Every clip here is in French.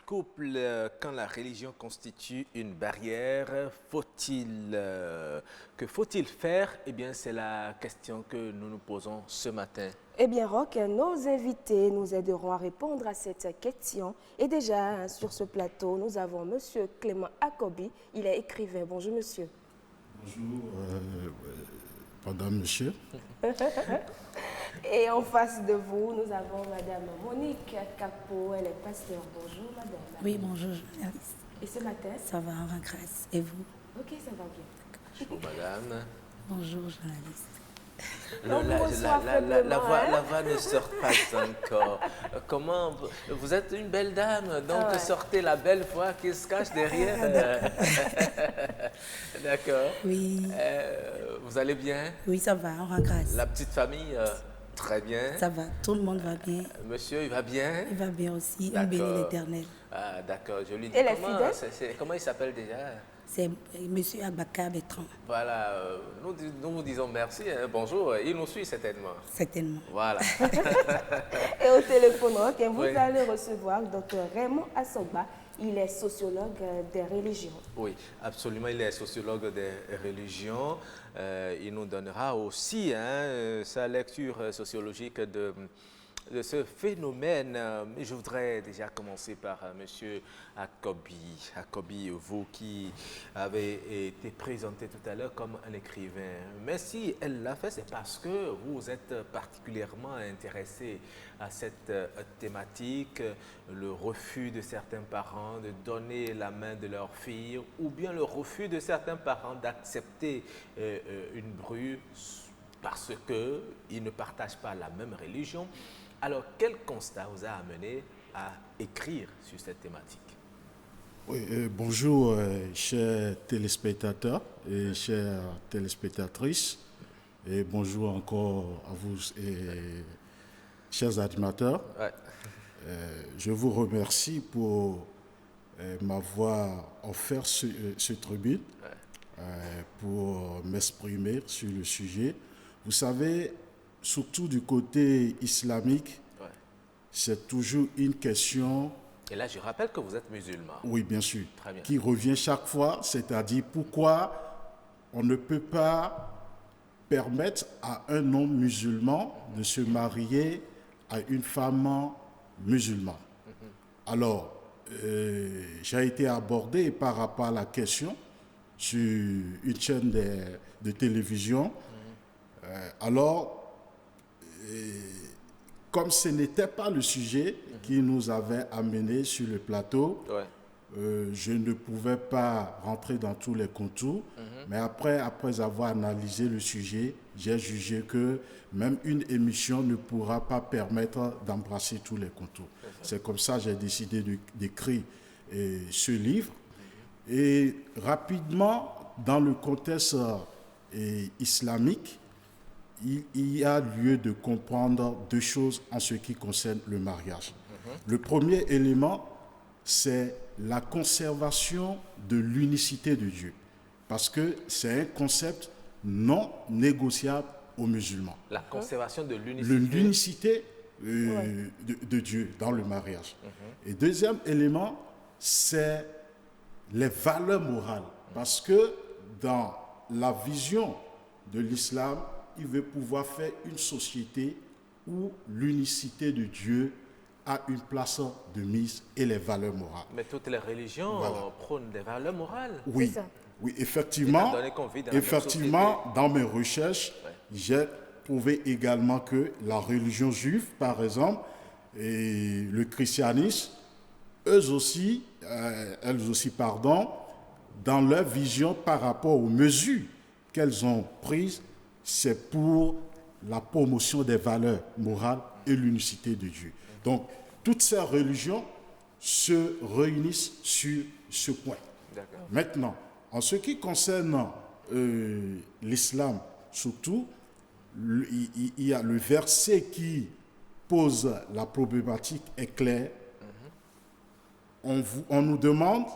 couple quand la religion constitue une barrière? Que faut-il faire? Eh bien, c'est la question que nous nous posons ce matin. Eh bien, Roch, nos invités nous aideront à répondre à cette question. Et déjà, sur ce plateau, nous avons Monsieur Clément Akobi. Il est écrivain. Bonjour, monsieur. Bonjour, madame, monsieur. Et en face de vous, nous avons Madame Monique Capot. Elle est pasteur. Bonjour, madame. Oui, bonjour, journaliste. Et ce matin? Ça va, en grâce. Et vous? Ok, ça va bien. Bonjour, madame. Bonjour, journaliste. La voix ne sort pas encore. Comment vous êtes une belle dame, donc sortez la belle voix qui se cache derrière. D'accord. Oui. Vous allez bien? Oui, ça va, en grâce. La petite famille, très bien. Ça va, tout le monde va bien. Monsieur, il va bien? Il va bien aussi, on bénit l'Éternel. Ah, d'accord, je lui dis. Et les Comment il s'appelle déjà? C'est monsieur Abaka Bertrand. Voilà, nous vous disons merci, hein, bonjour, il nous suit certainement. Certainement. Voilà. Et au téléphone, Roch, vous Oui. allez recevoir Dr Raymond Assogba. Il est sociologue des religions. Oui, absolument, il est sociologue des religions. Il nous donnera aussi sa lecture sociologique de ce phénomène. Je voudrais déjà commencer par Monsieur Akobi. Akobi, vous qui avez été présenté tout à l'heure comme un écrivain. Mais si elle l'a fait, c'est parce que vous êtes particulièrement intéressé à cette thématique, le refus de certains parents de donner la main de leur fille, ou bien le refus de certains parents d'accepter une bru parce qu'ils ne partagent pas la même religion. Alors, quel constat vous a amené à écrire sur cette thématique? Oui, bonjour, chers téléspectateurs et chères téléspectatrices. Et bonjour encore à vous, chers animateurs. Ouais. Je vous remercie pour m'avoir offert ce tribune pour m'exprimer sur le sujet. Vous savez, surtout du côté islamique, c'est toujours une question. Et là, je rappelle que vous êtes musulman. Oui, bien sûr. Très bien. Qui revient chaque fois, c'est-à-dire pourquoi on ne peut pas permettre à un homme musulman de se marier à une femme musulmane. Alors, j'ai été abordé par rapport à la question sur une chaîne de télévision. Alors, comme ce n'était pas le sujet qui nous avait amenés sur le plateau, je ne pouvais pas rentrer dans tous les contours. Mais après avoir analysé le sujet, j'ai jugé que même une émission ne pourra pas permettre d'embrasser tous les contours. C'est comme ça que j'ai décidé d'écrire ce livre. Et rapidement, dans le contexte islamique, il y a lieu de comprendre deux choses en ce qui concerne le mariage. Le premier élément, c'est la conservation de l'unicité de Dieu. Parce que c'est un concept non négociable aux musulmans. La conservation de l'unicité. L'unicité de Dieu dans le mariage. Et deuxième élément, c'est les valeurs morales. Parce que dans la vision de l'islam, il veut pouvoir faire une société où l'unicité de Dieu a une place de mise et les valeurs morales. Mais toutes les religions prônent des valeurs morales. Oui, oui, effectivement, dans mes recherches, j'ai trouvé également que la religion juive, par exemple, et le christianisme, elles aussi, dans leur vision par rapport aux mesures qu'elles ont prises, c'est pour la promotion des valeurs morales et l'unicité de Dieu. Donc, toutes ces religions se réunissent sur ce point. Maintenant, en ce qui concerne l'islam, surtout, il y a le verset qui pose la problématique est clair. On nous demande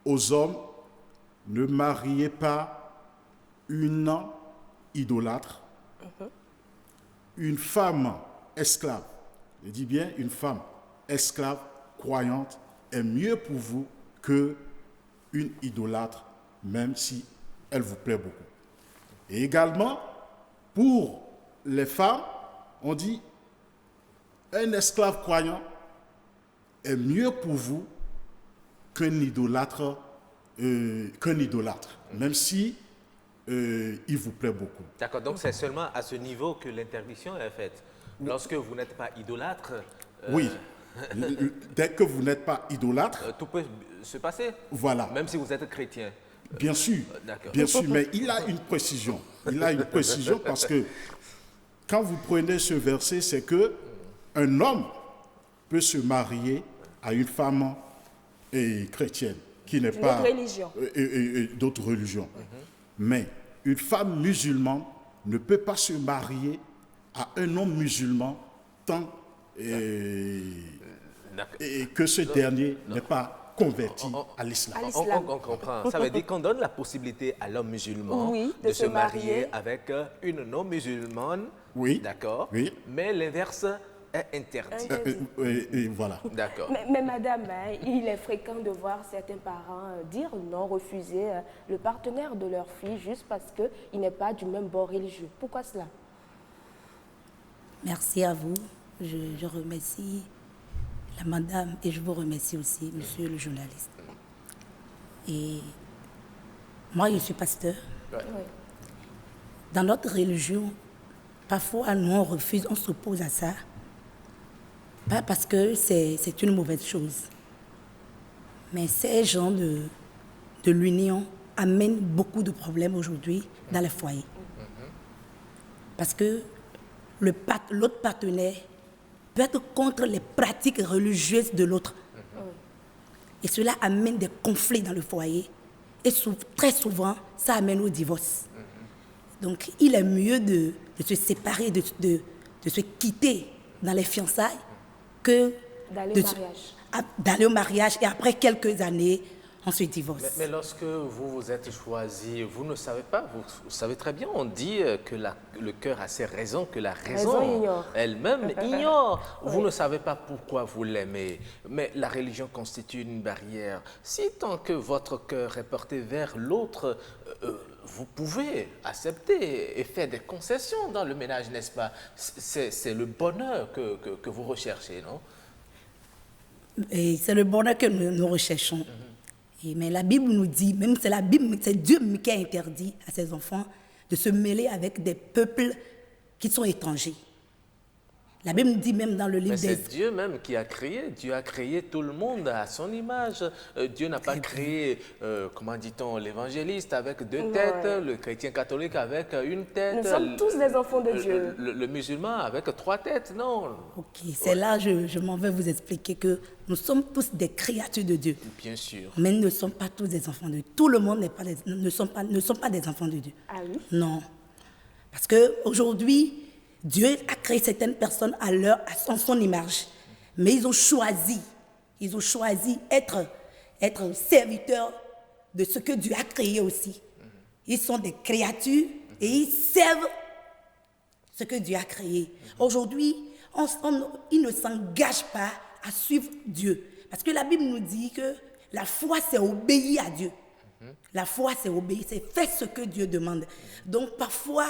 aux hommes, ne mariez pas une idolâtre, une femme esclave, je dis bien une femme esclave croyante est mieux pour vous qu'une idolâtre, même si elle vous plaît beaucoup. Et également, pour les femmes, on dit un esclave croyant est mieux pour vous qu'un idolâtre, même si il vous plaît beaucoup. D'accord, donc c'est seulement à ce niveau que l'interdiction est faite. Lorsque vous n'êtes pas idolâtre, Oui, dès que vous n'êtes pas idolâtre, tout peut se passer. voilà, Même si vous êtes chrétien. bien sûr, D'accord. bien sûr, mais il a une précision. Il a une précision parce que quand vous prenez ce verset, c'est que un homme peut se marier à une femme chrétienne qui n'est pas Notre religion. d'autres religions. Mais une femme musulmane ne peut pas se marier à un homme musulman tant D'accord. que ce dernier n'est pas converti à l'islam. À l'islam. On comprend. Ça veut dire qu'on donne la possibilité à l'homme musulman Oui, de se marier avec une non-musulmane. Oui. D'accord. Oui. Mais l'inverse est interdit. Et voilà. D'accord. Mais madame, il est fréquent de voir certains parents dire non, refuser le partenaire de leur fille juste parce qu'il n'est pas du même bord religieux. Pourquoi cela? Merci à vous. Je remercie la madame et je vous remercie aussi, monsieur le journaliste. Et moi, je suis pasteur. Oui. Dans notre religion, parfois, nous, on refuse, on s'oppose à ça. Pas parce que c'est une mauvaise chose. Mais ces gens de l'union amènent beaucoup de problèmes aujourd'hui dans les foyers. Parce que l'autre partenaire peut être contre les pratiques religieuses de l'autre. Et cela amène des conflits dans le foyer. Et très souvent, ça amène au divorce. Donc, il est mieux de se séparer, de se quitter dans les fiançailles que d'aller au mariage. Et après quelques années, on se divorce. Mais lorsque vous vous êtes choisi, vous ne savez pas, vous savez très bien, on dit que le cœur a ses raisons, que la raison elle-même ignore. Vous ne savez pas pourquoi vous l'aimez, mais la religion constitue une barrière. Si tant que votre cœur est porté vers l'autre, vous pouvez accepter et faire des concessions dans le ménage, n'est-ce pas? C'est le bonheur que vous recherchez, non? Et c'est le bonheur que nous recherchons. Mais la Bible nous dit, même c'est la Bible, c'est Dieu qui a interdit à ses enfants de se mêler avec des peuples qui sont étrangers. La Bible nous dit même dans le livre des... c'est Dieu même qui a créé. Dieu a créé tout le monde à son image. Dieu n'a pas créé, comment dit-on, l'évangéliste avec deux têtes, le chrétien catholique avec une tête. Nous sommes tous des enfants de Dieu. Le musulman avec 3 têtes, non. Ok, c'est là je m'en vais vous expliquer que nous sommes tous des créatures de Dieu. Bien sûr. Mais nous ne sommes pas tous des enfants de Dieu. Tout le monde ne sont pas des enfants de Dieu. Ah oui? Non. Parce qu'aujourd'hui, Dieu a créé certaines personnes à son image. Mais ils ont choisi être serviteurs de ce que Dieu a créé aussi. Ils sont des créatures et ils servent ce que Dieu a créé. Aujourd'hui, ils ne s'engagent pas à suivre Dieu. Parce que la Bible nous dit que la foi, c'est obéir à Dieu. La foi, c'est obéir, c'est faire ce que Dieu demande. Donc, parfois,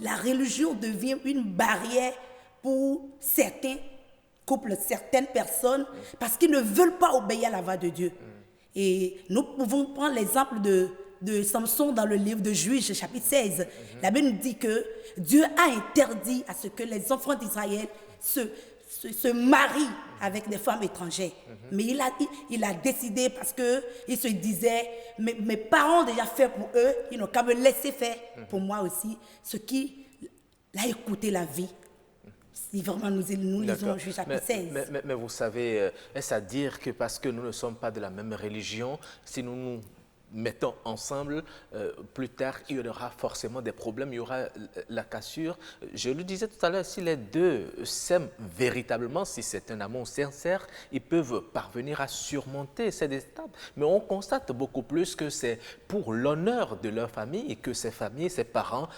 la religion devient une barrière pour certains couples, certaines personnes, parce qu'ils ne veulent pas obéir à la voix de Dieu. Et nous pouvons prendre l'exemple de Samson dans le livre de Juges, chapitre 16. La Bible nous dit que Dieu a interdit à ce que les enfants d'Israël se marient avec des femmes étrangères. Mais il a décidé parce qu'il se disait, mes parents ont déjà fait pour eux, ils n'ont qu'à me laisser faire pour moi aussi, ce qui l'a écouté la vie. Si vraiment nous lisons Juges chapitre 16. Mais vous savez, est-ce à dire que parce que nous ne sommes pas de la même religion, si nous nous mettons ensemble, plus tard, il y aura forcément des problèmes, il y aura la cassure. Je le disais tout à l'heure, si les deux s'aiment véritablement, si c'est un amour sincère, ils peuvent parvenir à surmonter ces étapes. Mais on constate beaucoup plus que c'est pour l'honneur de leur famille que ces familles, ces parents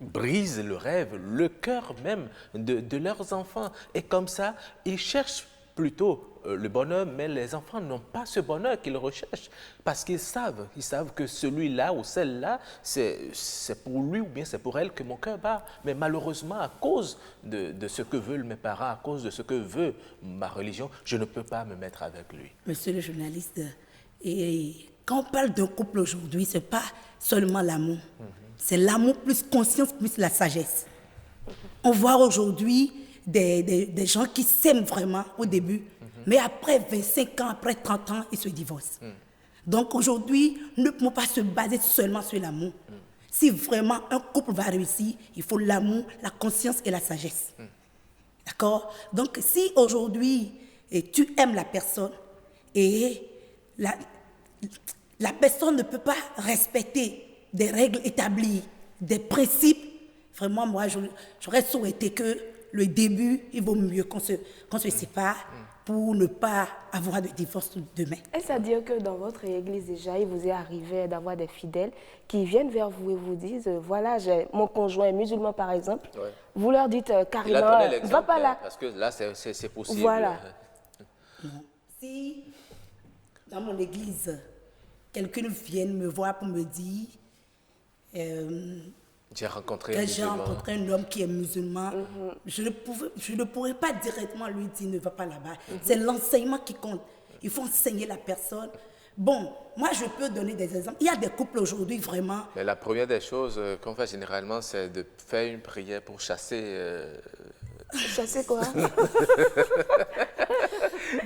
brisent le rêve, le cœur même de leurs enfants. Et comme ça, ils cherchent plutôt le bonheur, mais les enfants n'ont pas ce bonheur qu'ils recherchent parce qu'ils savent que celui-là ou celle-là, c'est pour lui ou bien c'est pour elle que mon cœur bat. Mais malheureusement, à cause de ce que veulent mes parents, à cause de ce que veut ma religion, je ne peux pas me mettre avec lui. Monsieur le journaliste, et quand on parle d'un couple aujourd'hui, ce n'est pas seulement l'amour. C'est l'amour plus conscience plus la sagesse. On voit aujourd'hui des gens qui s'aiment vraiment au début, mais après 25 ans, après 30 ans, ils se divorcent. Donc aujourd'hui, nous ne pouvons pas se baser seulement sur l'amour. Si vraiment un couple va réussir, il faut l'amour, la conscience et la sagesse. D'accord? Donc si aujourd'hui, tu aimes la personne et la personne ne peut pas respecter des règles établies, des principes, vraiment, moi, j'aurais souhaité que le début, il vaut mieux qu'on se sépare pour ne pas avoir de divorce demain. Est-ce à dire que dans votre église déjà, il vous est arrivé d'avoir des fidèles qui viennent vers vous et vous disent, voilà, mon conjoint est musulman par exemple, vous leur dites carrément, va pas là. Parce que là, c'est possible. Voilà. Si dans mon église, quelqu'un vienne me voir pour me dire j'ai rencontré que j'ai rencontré un homme qui est musulman, je ne pourrais pas directement lui dire ne va pas là-bas. C'est l'enseignement qui compte. Il faut enseigner la personne. Bon, moi je peux donner des exemples. Il y a des couples aujourd'hui vraiment. Mais la première des choses qu'on fait généralement, c'est de faire une prière pour chasser. Chasser quoi?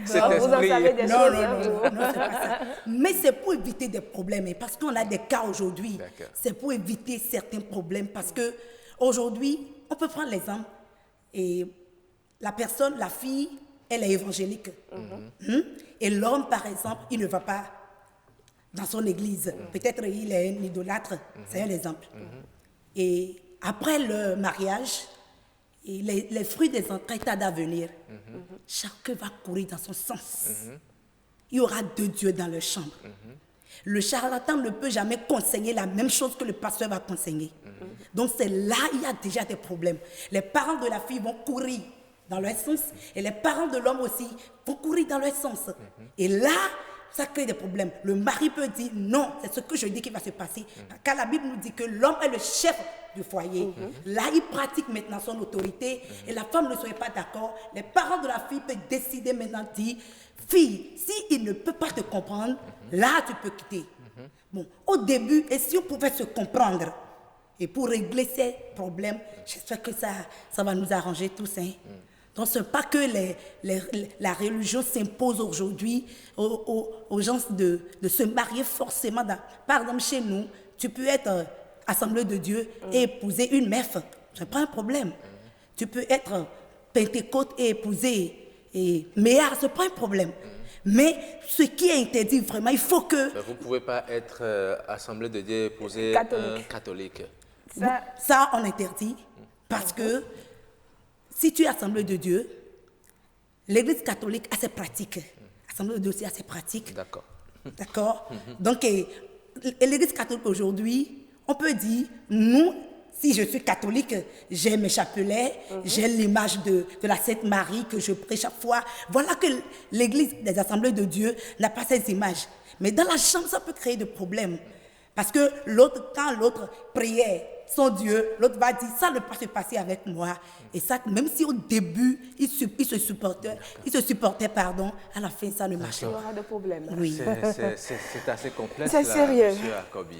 Cet vous en esprit. savez des Non, choses. non, c'est pas ça. Mais c'est pour éviter des problèmes. Et parce qu'on a des cas aujourd'hui. D'accord. C'est pour éviter certains problèmes. Parce que aujourd'hui, on peut prendre l'exemple. Et la personne, la fille, elle est évangélique. Et l'homme, par exemple, il ne va pas dans son église. Peut-être il est un idolâtre. C'est un exemple. Et après le mariage, et les fruits des entrailles tardent à venir. Chacun va courir dans son sens. Il y aura deux dieux dans leur chambre. Le charlatan ne peut jamais conseiller la même chose que le pasteur va conseiller. Donc c'est là il y a déjà des problèmes. Les parents de la fille vont courir dans leur sens et les parents de l'homme aussi vont courir dans leur sens. Et là, ça crée des problèmes. Le mari peut dire non, c'est ce que je dis qui va se passer. Car la Bible nous dit que l'homme est le chef du foyer. Là, il pratique maintenant son autorité et la femme ne serait pas d'accord. Les parents de la fille peuvent décider maintenant de dire, fille, s'il ne peut pas te comprendre, là, tu peux quitter. Bon, au début, et si on pouvait se comprendre, et pour régler ces problèmes, j'espère que ça va nous arranger tous. Donc, ce n'est pas que la religion s'impose aujourd'hui aux gens de se marier forcément. Par exemple, chez nous, tu peux être Assemblée de Dieu et épouser une MEF. Ce n'est pas un problème. Tu peux être Pentecôte et épouser Méard. Ce n'est pas un problème. Mais ce qui est interdit, vraiment, il faut que... Vous ne pouvez pas être Assemblée de Dieu et épouser un catholique. Ça, on interdit parce que si tu es Assemblée de Dieu, l'Église catholique a ses pratiques. Assemblée de Dieu aussi a ses pratiques. D'accord. D'accord. Donc, l'Église catholique aujourd'hui, on peut dire, nous, si je suis catholique, j'ai mes chapelets, j'ai l'image de la Sainte Marie que je prie chaque fois. Voilà que l'Église des Assemblées de Dieu n'a pas ces images. Mais dans la chambre, ça peut créer des problèmes. Parce que quand l'autre priait son Dieu, l'autre va dire, ça ne peut pas se passer avec moi. Et ça, même si au début, il se supportait, à la fin, ça ne marche pas. il y aura des problèmes. Oui. C'est assez complexe, C'est sérieux. Monsieur Akobi.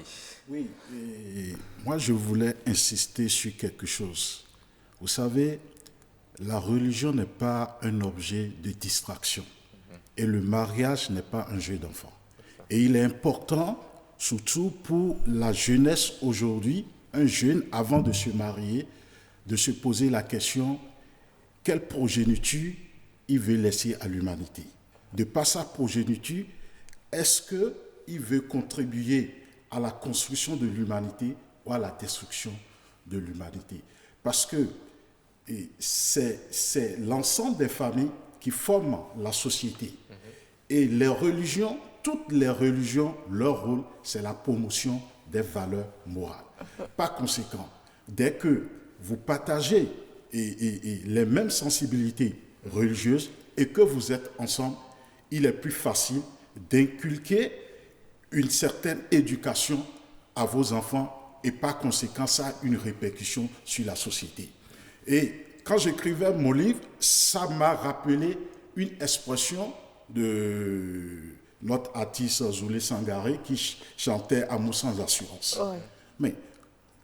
Oui, et moi je voulais insister sur quelque chose. Vous savez, la religion n'est pas un objet de distraction. Et le mariage n'est pas un jeu d'enfant. Et il est important, surtout pour la jeunesse aujourd'hui, un jeune, avant de se marier, de se poser la question, quelle progéniture il veut laisser à l'humanité? De par sa progéniture, est-ce qu'il veut contribuer à la construction de l'humanité ou à la destruction de l'humanité? Parce que c'est l'ensemble des familles qui forment la société. Et les religions, toutes les religions, leur rôle, c'est la promotion des valeurs morales. Par conséquent, dès que vous partagez les mêmes sensibilités religieuses et que vous êtes ensemble, il est plus facile d'inculquer une certaine éducation à vos enfants et par conséquent, ça a une répercussion sur la société. Et quand j'écrivais mon livre, ça m'a rappelé une expression de notre artiste Zoulé Sangaré qui chantait « Amour sans assurance ». Mais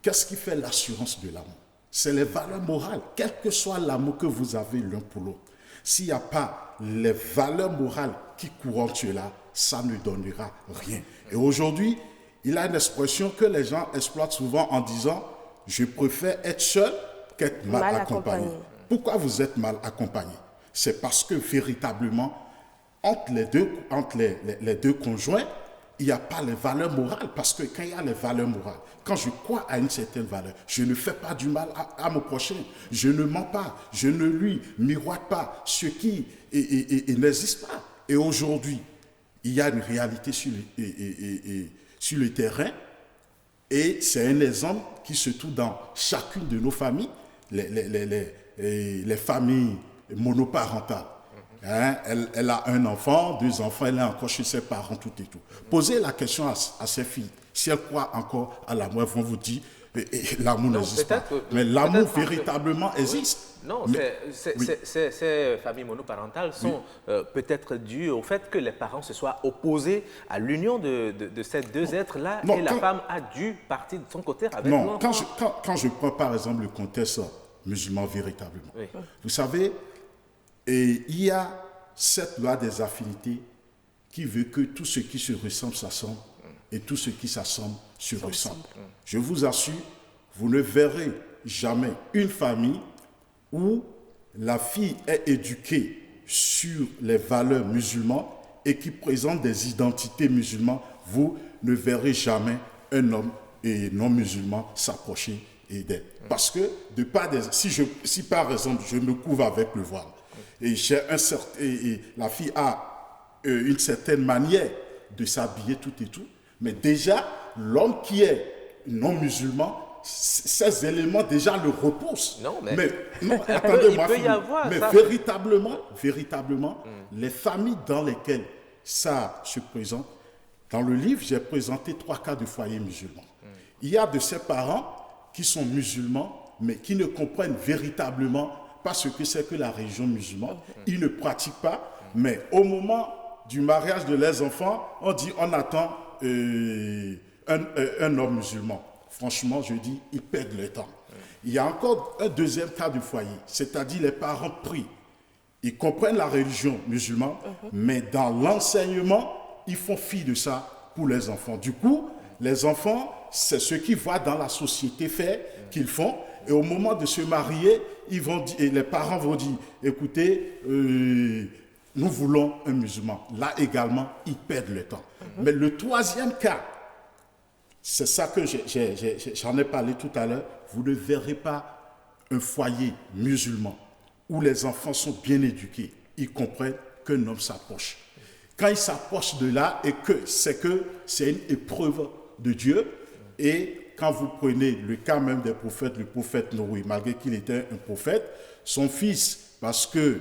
qu'est-ce qui fait l'assurance de l'amour? C'est les valeurs morales, quel que soit l'amour que vous avez l'un pour l'autre. S'il n'y a pas les valeurs morales qui couronnent cela, ça ne donnera rien. Et aujourd'hui, il y a une expression que les gens exploitent souvent en disant « Je préfère être seul qu'être mal accompagné ». Pourquoi vous êtes mal accompagné? C'est parce que véritablement, entre les deux conjoints, il n'y a pas les valeurs morales. Parce que quand il y a les valeurs morales, quand je crois à une certaine valeur, je ne fais pas du mal à mon prochain. Je ne mens pas. Je ne lui miroite pas ce qui n'existe pas. Et aujourd'hui, il y a une réalité sur le terrain. Et c'est un exemple qui se trouve dans chacune de nos familles, les familles monoparentales. Hein, elle a un enfant, 2 enfants, elle est encore chez ses parents, tout et tout. Posez la question à ses filles. Si elles croient encore à l'amour, elles vont vous dire l'amour n'existe pas. Mais l'amour véritablement existe. Non, ces familles monoparentales sont peut-être dues au fait que les parents se soient opposés à l'union de ces deux êtres-là et la femme a dû partir de son côté avec l'enfant. Quand je prends par exemple le contexte musulman véritablement, vous savez, et il y a cette loi des affinités qui veut que tout ce qui se ressemble s'assemble et tout ce qui s'assemble se ressemble. Je vous assure, vous ne verrez jamais une famille où la fille est éduquée sur les valeurs musulmanes et qui présente des identités musulmanes. Vous ne verrez jamais un homme et non musulman s'approcher d'elle. Parce que si par exemple je me couvre avec le voile, et la fille a une certaine manière de s'habiller tout et tout. Mais déjà, l'homme qui est non musulman, ces éléments déjà le repoussent. Attendez-moi. Mais véritablement, les familles dans lesquelles ça se présente, dans le livre, j'ai présenté 3 cas de foyers musulmans. Il y a de ces parents qui sont musulmans, mais qui ne comprennent véritablement pas ce que c'est que la religion musulmane. Ils ne pratiquent pas, mais au moment du mariage de leurs enfants, on dit on attend un homme musulman. Franchement, je dis, ils perdent le temps. Il y a encore un deuxième cas de foyer, c'est-à-dire les parents prient. Ils comprennent la religion musulmane, mais dans l'enseignement, ils font fi de ça pour les enfants. Du coup, les enfants, c'est ce qu'ils voient dans la société faire qu'ils font. Et au moment de se marier, les parents vont dire, écoutez, nous voulons un musulman. Là également, ils perdent le temps. Mais le troisième cas, c'est ça que j'en ai parlé tout à l'heure, vous ne verrez pas un foyer musulman où les enfants sont bien éduqués. Ils comprennent qu'un homme s'approche. Quand il s'approche de là et que c'est une épreuve de Dieu, et quand vous prenez le cas même des prophètes, le prophète Noé, malgré qu'il était un prophète, son fils, parce que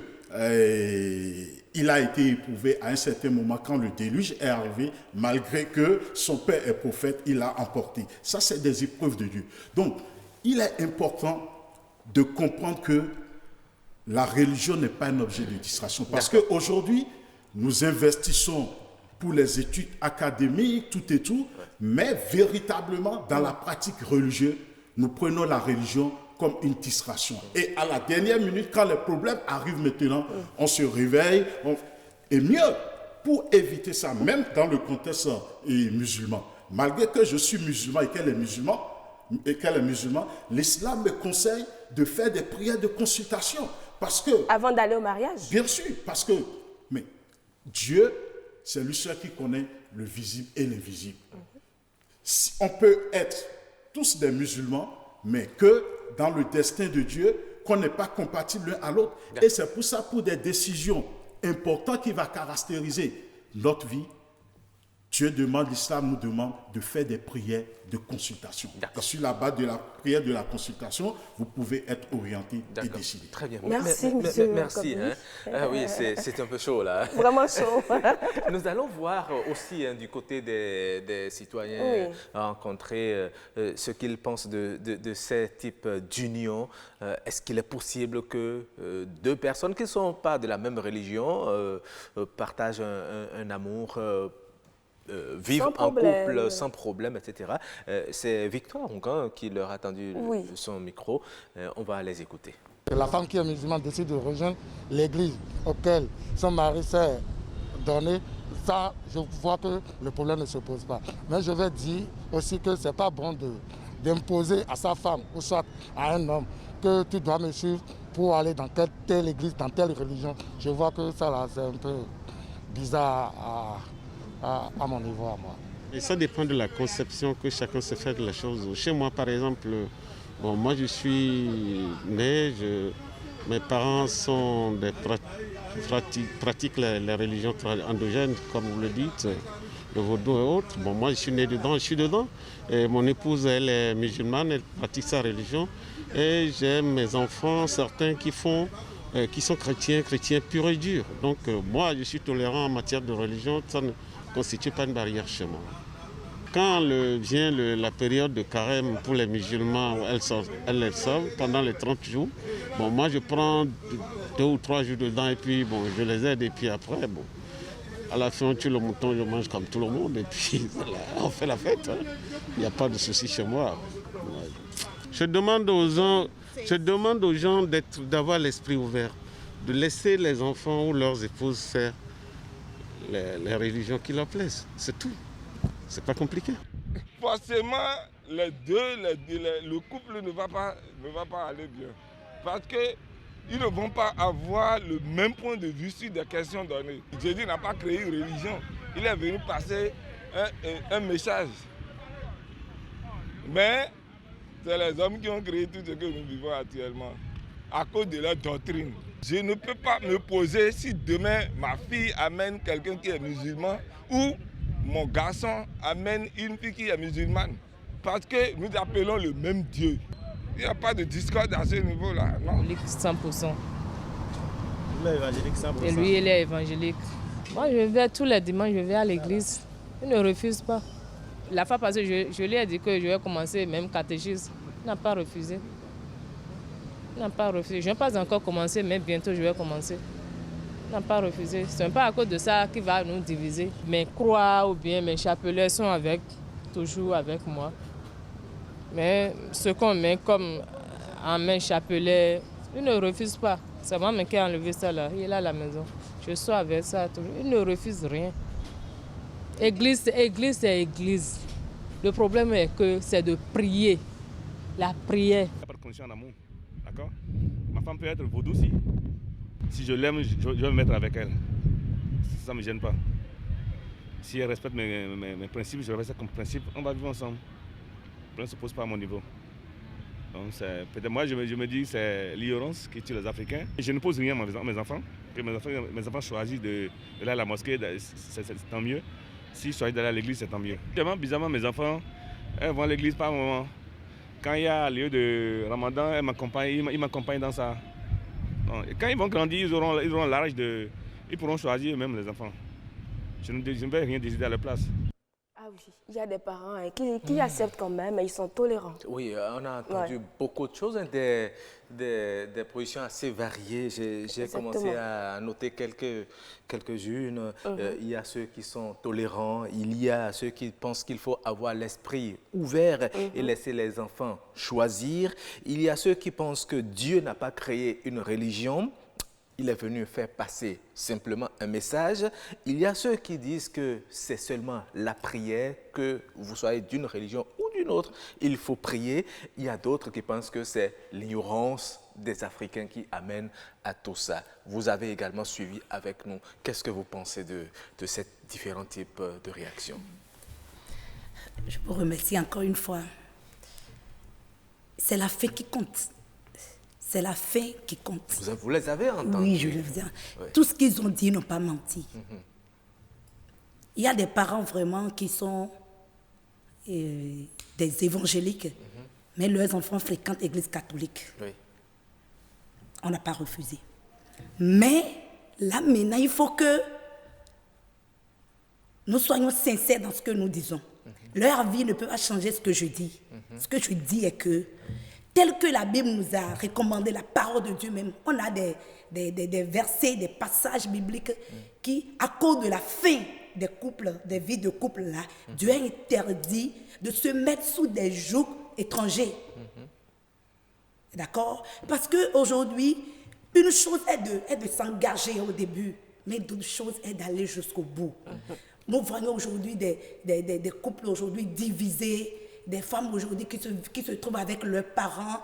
il a été éprouvé à un certain moment quand le déluge est arrivé, malgré que son père est prophète, il l'a emporté. Ça, c'est des épreuves de Dieu. Donc, il est important de comprendre que la religion n'est pas un objet de distraction. Parce qu'aujourd'hui, nous investissons pour les études académiques, tout et tout, mais véritablement, dans la pratique religieuse, nous prenons la religion comme une distraction. Et à la dernière minute, quand les problèmes arrivent maintenant, on se réveille. Et mieux, pour éviter ça, même dans le contexte musulman, malgré que je suis musulman et qu'elle est musulmane, l'islam me conseille de faire des prières de consultation. Parce que, avant d'aller au mariage? Bien sûr, parce que Dieu, c'est lui seul qui connaît le visible et l'invisible. On peut être tous des musulmans, mais que dans le destin de Dieu, qu'on n'est pas compatibles l'un à l'autre. Et c'est pour ça, pour des décisions importantes qui vont caractériser notre vie, Dieu demande, l'islam nous demande de faire des prières de consultation. Et sur la base de la prière de la consultation, vous pouvez être orienté et décidé. Très bien. Merci, monsieur. Merci. Oui, c'est un peu chaud là. Vraiment chaud. Nous allons voir aussi du côté des citoyens rencontrer ce qu'ils pensent de ces types d'union. Est-ce qu'il est possible que deux personnes qui ne sont pas de la même religion partagent un amour vivre en couple sans problème, etc. C'est Victoire qui leur a tendu son micro. On va les écouter. La femme qui est musulmane décide de rejoindre l'église auquel son mari s'est donné. Ça, je vois que le problème ne se pose pas. Mais je vais dire aussi que ce n'est pas bon d'imposer à sa femme ou soit à un homme que tu dois me suivre pour aller dans telle église, dans telle religion. Je vois que ça, là, c'est un peu bizarre à mon niveau, à moi. Et ça dépend de la conception que chacun se fait de la chose. Chez moi, par exemple, moi je suis né, mes parents sont pratiquent les religions endogènes, comme vous le dites, le vaudou et autres. Moi je suis né dedans, je suis dedans. Et mon épouse, elle est musulmane, elle pratique sa religion. Et j'ai mes enfants, certains qui sont chrétiens purs et durs. Donc moi je suis tolérant en matière de religion, ça ne constitue pas une barrière chez moi. Quand vient la période de carême pour les musulmans, elles sortent pendant les 30 jours. Moi je prends 2 ou 3 jours dedans et puis je les aide et puis après, à la fin on tue le mouton, je mange comme tout le monde et puis on fait la fête. Il n'y a pas de souci chez moi. Je demande aux gens d'avoir l'esprit ouvert, de laisser les enfants ou leurs épouses faire les religions qui leur plaisent. C'est tout. C'est pas compliqué. Forcément, le couple ne va pas aller bien. Parce qu'ils ne vont pas avoir le même point de vue sur des questions données. Jésus n'a pas créé une religion. Il est venu passer un message. Mais c'est les hommes qui ont créé tout ce que nous vivons actuellement, à cause de leur doctrine. Je ne peux pas me poser si demain ma fille amène quelqu'un qui est musulman ou mon garçon amène une fille qui est musulmane. Parce que nous appelons le même Dieu. Il n'y a pas de discorde à ce niveau-là, non. 100%. Il est évangélique 100%. Et lui, il est évangélique. Moi, je vais tous les dimanches, je vais à l'église. Il ne refuse pas. La fois passée, je lui ai dit que je vais commencer même catéchisme. Il n'a pas refusé. Il n'a pas refusé. Je n'ai pas encore commencé, mais bientôt je vais commencer. Il n'a pas refusé. Ce n'est pas à cause de ça qu'il va nous diviser. Mes croix ou bien mes chapelets sont toujours avec moi. Mais ce qu'on met comme en main chapelet, il ne refuse pas. C'est moi qui ai enlevé ça là. Il est à la maison. Je suis avec ça toujours. Il ne refuse rien. Église, c'est église. Le problème est que c'est de prier. La prière. Il n'y a pas de condition en amour. D'accord? Ma femme peut être vaudou aussi. Si je l'aime, je vais me mettre avec elle. Ça ne me gêne pas. Si elle respecte mes principes, je respecte comme principe, on va vivre ensemble. Le problème ne se pose pas à mon niveau. Donc peut-être moi, je me dis que c'est l'ignorance qui tue les Africains. Je ne pose rien à mes enfants. Que mes enfants choisissent d'aller à la mosquée, c'est tant mieux. S'ils choisissent d'aller à l'église, c'est tant mieux. Bizarrement, mes enfants, elles vont à l'église par moment. Quand il y a lieu de Ramadan, ils m'accompagnent dans ça. Et quand ils vont grandir, ils auront l'âge de... Ils pourront choisir eux-mêmes les enfants. Je ne vais rien décider à leur place. Ah oui, il y a des parents qui acceptent quand même, mais ils sont tolérants. Oui, on a entendu beaucoup de choses, des positions assez variées. J'ai commencé à noter quelques-unes. Il y a ceux qui sont tolérants, il y a ceux qui pensent qu'il faut avoir l'esprit ouvert et laisser les enfants choisir. Il y a ceux qui pensent que Dieu n'a pas créé une religion. Il est venu faire passer simplement un message. Il y a ceux qui disent que c'est seulement la prière, que vous soyez d'une religion ou d'une autre, il faut prier. Il y a d'autres qui pensent que c'est l'ignorance des Africains qui amène à tout ça. Vous avez également suivi avec nous. Qu'est-ce que vous pensez de ces différents types de réactions? Je vous remercie encore une fois. C'est la fin qui compte. C'est la fin qui compte. Vous les avez entendus? Oui, je les ai. Ouais. Tout ce qu'ils ont dit, ils n'ont pas menti. il y a des parents vraiment qui sont des évangéliques, mais leurs enfants fréquentent l'église catholique. Oui. On n'a pas refusé. Mais là, maintenant, il faut que nous soyons sincères dans ce que nous disons. Leur vie ne peut pas changer ce que je dis. Ce que je dis est que, tel que la Bible nous a recommandé, la parole de Dieu même, on a des versets, des passages bibliques qui, à cause de la fin des couples, des vies de couple là, Dieu a interdit de se mettre sous des jougs étrangers. D'accord? Parce qu'aujourd'hui, une chose est de s'engager au début, mais d'autres choses est d'aller jusqu'au bout. Nous voyons aujourd'hui des couples aujourd'hui divisés, des femmes aujourd'hui qui se trouvent avec leurs parents.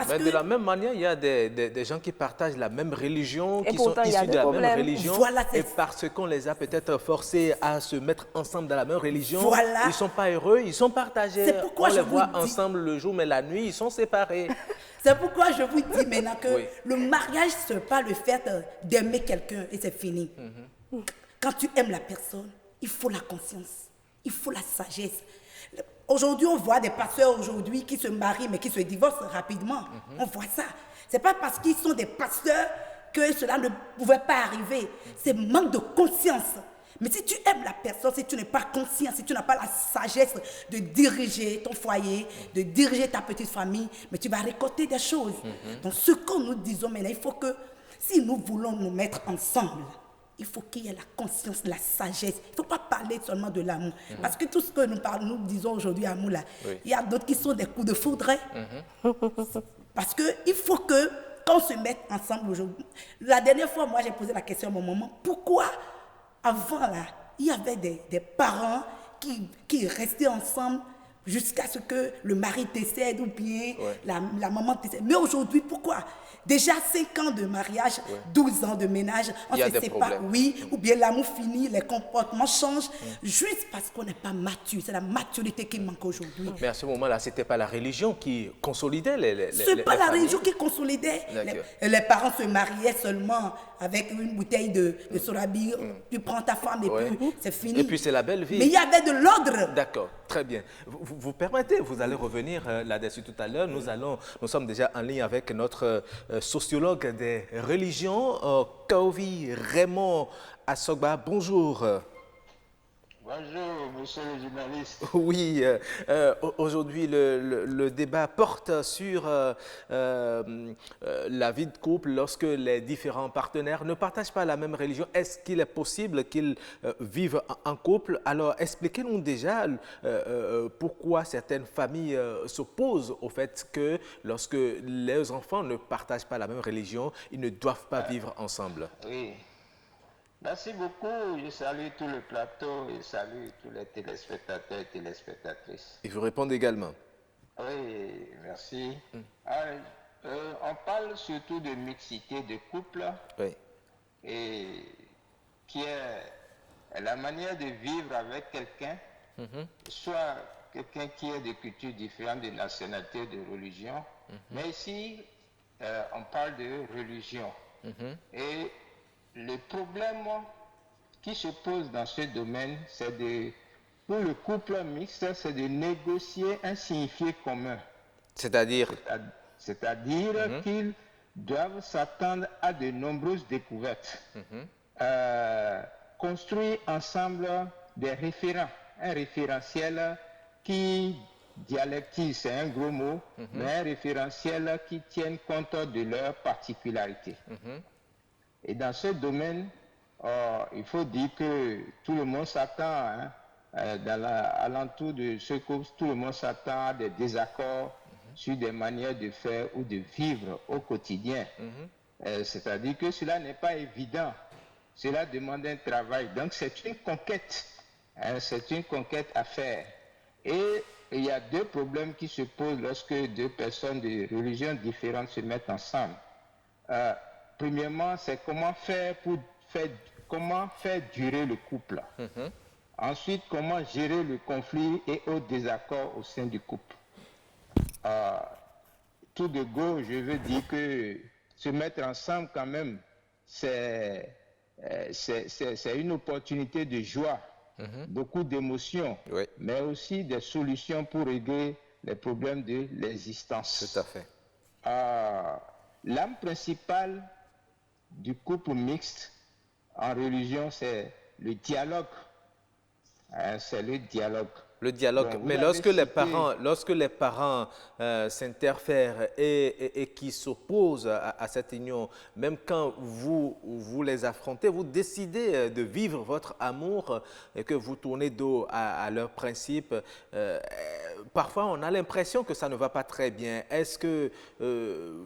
Mais de la même manière, il y a des gens qui partagent la même religion, qui sont issus de la même religion, voilà, et parce qu'on les a peut-être forcés à se mettre ensemble dans la même religion, voilà. Ils ne sont pas heureux, ils sont partagés. On les voit ensemble le jour, mais la nuit, ils sont séparés. C'est pourquoi je vous dis maintenant que le mariage, ce n'est pas le fait d'aimer quelqu'un et c'est fini. Quand tu aimes la personne, il faut la conscience, il faut la sagesse. Aujourd'hui, on voit des pasteurs aujourd'hui qui se marient mais qui se divorcent rapidement. On voit ça. Ce n'est pas parce qu'ils sont des pasteurs que cela ne pouvait pas arriver. C'est manque de conscience. Mais si tu aimes la personne, si tu n'es pas conscient, si tu n'as pas la sagesse de diriger ton foyer, de diriger ta petite famille, mais tu vas récolter des choses. Donc ce que nous disons maintenant, il faut que si nous voulons nous mettre ensemble, il faut qu'il y ait la conscience, la sagesse. Il ne faut pas parler seulement de l'amour. Parce que tout ce que nous disons aujourd'hui, amour, là, il y a d'autres qui sont des coups de foudre. Parce qu'il faut que, quand on se mette ensemble aujourd'hui, la dernière fois, moi, j'ai posé la question à mon maman, pourquoi, avant, là, il y avait des parents qui restaient ensemble jusqu'à ce que le mari décède ou bien la maman décède. Mais aujourd'hui, pourquoi? Déjà 5 ans de mariage, 12 ans de ménage, on se sépare, ou bien l'amour finit, les comportements changent, juste parce qu'on n'est pas mature. C'est la maturité qui manque aujourd'hui. Mais à ce moment-là, ce n'était pas la religion qui consolidait les Ce n'est pas la religion qui consolidait. Les parents se mariaient seulement avec une bouteille de sorabi. Tu prends ta femme et puis c'est fini. Et puis c'est la belle vie. Mais il y avait de l'ordre. D'accord, très bien. Vous permettez, vous allez revenir là-dessus tout à l'heure. Nous sommes déjà en ligne avec notre sociologue des religions, Kaovi Raymond Assogba. Bonjour. Bonjour, monsieur le journaliste. Oui, aujourd'hui, le débat porte sur la vie de couple lorsque les différents partenaires ne partagent pas la même religion. Est-ce qu'il est possible qu'ils vivent en couple? Alors, expliquez-nous déjà pourquoi certaines familles s'opposent au fait que lorsque leurs enfants ne partagent pas la même religion, ils ne doivent pas vivre ensemble. Oui. Merci beaucoup. Je salue tout le plateau et salue tous les téléspectateurs et téléspectatrices. Et vous répondez également. Oui, merci. On parle surtout de mixité de couple et qui est la manière de vivre avec quelqu'un, soit quelqu'un qui est de cultures différentes, de nationalité, de religion. Mais ici, on parle de religion. Et le problème qui se pose dans ce domaine, c'est pour le couple mixte, c'est de négocier un signifié commun. C'est-à-dire qu'ils doivent s'attendre à de nombreuses découvertes. Construire ensemble des référents, un référentiel qui dialectise, c'est un gros mot, mais un référentiel qui tienne compte de leurs particularités. Et dans ce domaine, il faut dire que tout le monde s'attend, alentour de ce couple, tout le monde s'attend à des désaccords sur des manières de faire ou de vivre au quotidien. C'est-à-dire que cela n'est pas évident. Cela demande un travail. Donc c'est une conquête. C'est une conquête à faire. Et il y a 2 problèmes qui se posent lorsque 2 personnes de religions différentes se mettent ensemble. Premièrement, c'est comment faire durer le couple. Ensuite, comment gérer le conflit et autres désaccords au sein du couple. Tout de go, je veux dire que se mettre ensemble quand même, c'est une opportunité de joie beaucoup d'émotions, mais aussi des solutions pour régler les problèmes de l'existence. Tout à fait. L'âme principale du couple mixte en religion, c'est le dialogue. C'est le dialogue. Le dialogue. Donc, mais lorsque les parents s'interfèrent et qui s'opposent à cette union, même quand vous les affrontez, vous décidez de vivre votre amour et que vous tournez dos à leurs principes, parfois on a l'impression que ça ne va pas très bien. Est-ce que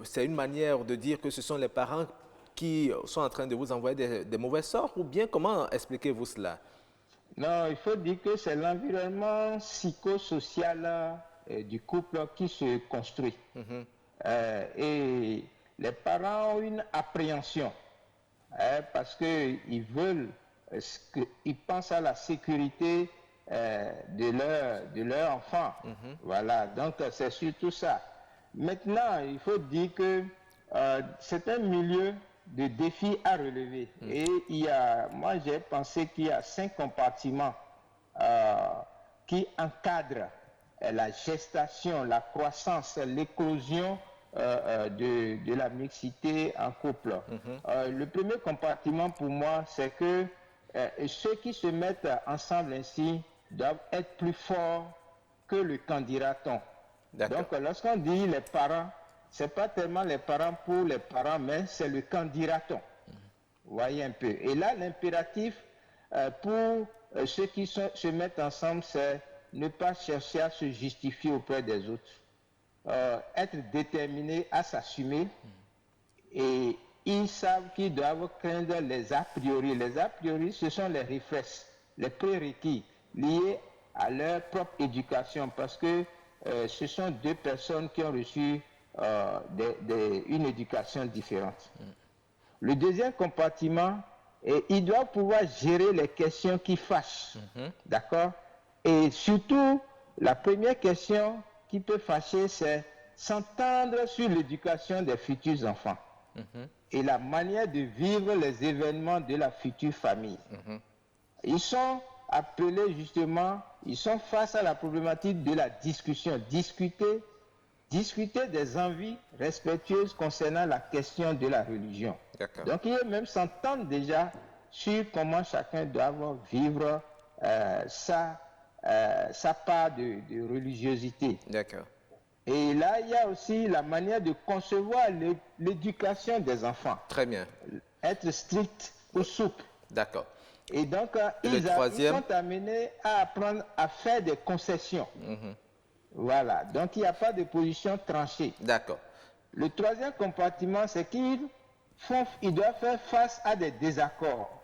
c'est une manière de dire que ce sont les parents qui sont en train de vous envoyer des mauvais sorts, ou bien comment expliquez-vous cela? Non, il faut dire que c'est l'environnement psychosocial du couple qui se construit. Et les parents ont une appréhension parce qu'ils veulent, ils pensent à la sécurité de leur enfant. Voilà, donc c'est surtout ça. Maintenant, il faut dire que c'est un milieu de défis à relever. Et moi j'ai pensé qu'il y a 5 compartiments qui encadrent la gestation, la croissance, l'éclosion de la mixité en couple. Le premier compartiment pour moi, c'est que ceux qui se mettent ensemble ainsi doivent être plus forts que le candidaton. Donc lorsqu'on dit les parents, c'est pas tellement les parents pour les parents, mais c'est le candidaton. Vous voyez un peu. Et là, l'impératif pour ceux qui se mettent ensemble, c'est ne pas chercher à se justifier auprès des autres. Être déterminé à s'assumer. Et ils savent qu'ils doivent craindre les a priori. Les a priori, ce sont les réflexes, les prérequis liés à leur propre éducation. Parce que ce sont 2 personnes qui ont reçu une éducation différente. Le deuxième compartiment, il doit pouvoir gérer les questions qui fâchent. D'accord? Et surtout, la première question qui peut fâcher, c'est s'entendre sur l'éducation des futurs enfants et la manière de vivre les événements de la future famille. Ils sont appelés justement, ils sont face à la problématique de la discussion. Discuter des envies respectueuses concernant la question de la religion. Donc, ils même s'entendent déjà sur comment chacun doit vivre sa part de religiosité. Et là, il y a aussi la manière de concevoir l'éducation des enfants. Très bien. Être strict ou souple. D'accord. Et donc, ils sont amenés à apprendre à faire des concessions. Voilà, donc il n'y a pas de position tranchée. D'accord. Le troisième compartiment, c'est qu'ils doivent faire face à des désaccords,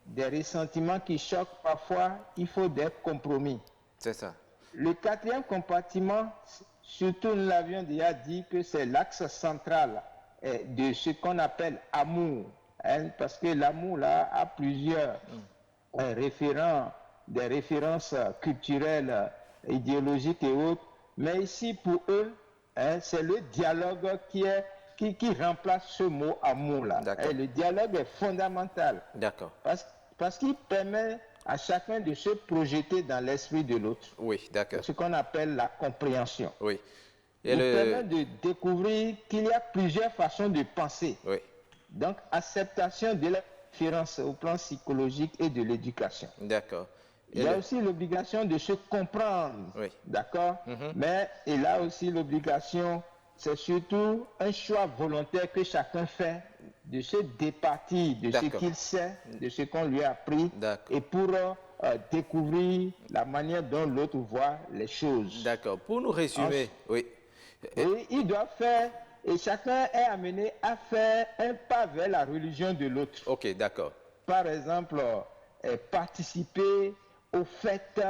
des ressentiments qui choquent parfois, il faut des compromis. C'est ça. Le quatrième compartiment, surtout nous l'avions déjà dit que c'est l'axe central de ce qu'on appelle amour, parce que l'amour là a plusieurs des références culturelles, idéologiques et autres. Mais ici, pour eux, c'est le dialogue qui remplace ce mot amour-là. Et le dialogue est fondamental. D'accord. Parce qu'il permet à chacun de se projeter dans l'esprit de l'autre. Oui, d'accord. Ce qu'on appelle la compréhension. Oui. Il permet de découvrir qu'il y a plusieurs façons de penser. Oui. Donc, acceptation de la différence au plan psychologique et de l'éducation. D'accord. Il y a aussi l'obligation de se comprendre, d'accord? Mais il y a aussi l'obligation, c'est surtout un choix volontaire que chacun fait de se départir de ce qu'il sait, de ce qu'on lui a appris, et pour découvrir la manière dont l'autre voit les choses. D'accord. Pour nous résumer, oui. Et il doit faire, et chacun est amené à faire un pas vers la religion de l'autre. Ok, d'accord. Par exemple, participer aux fêtes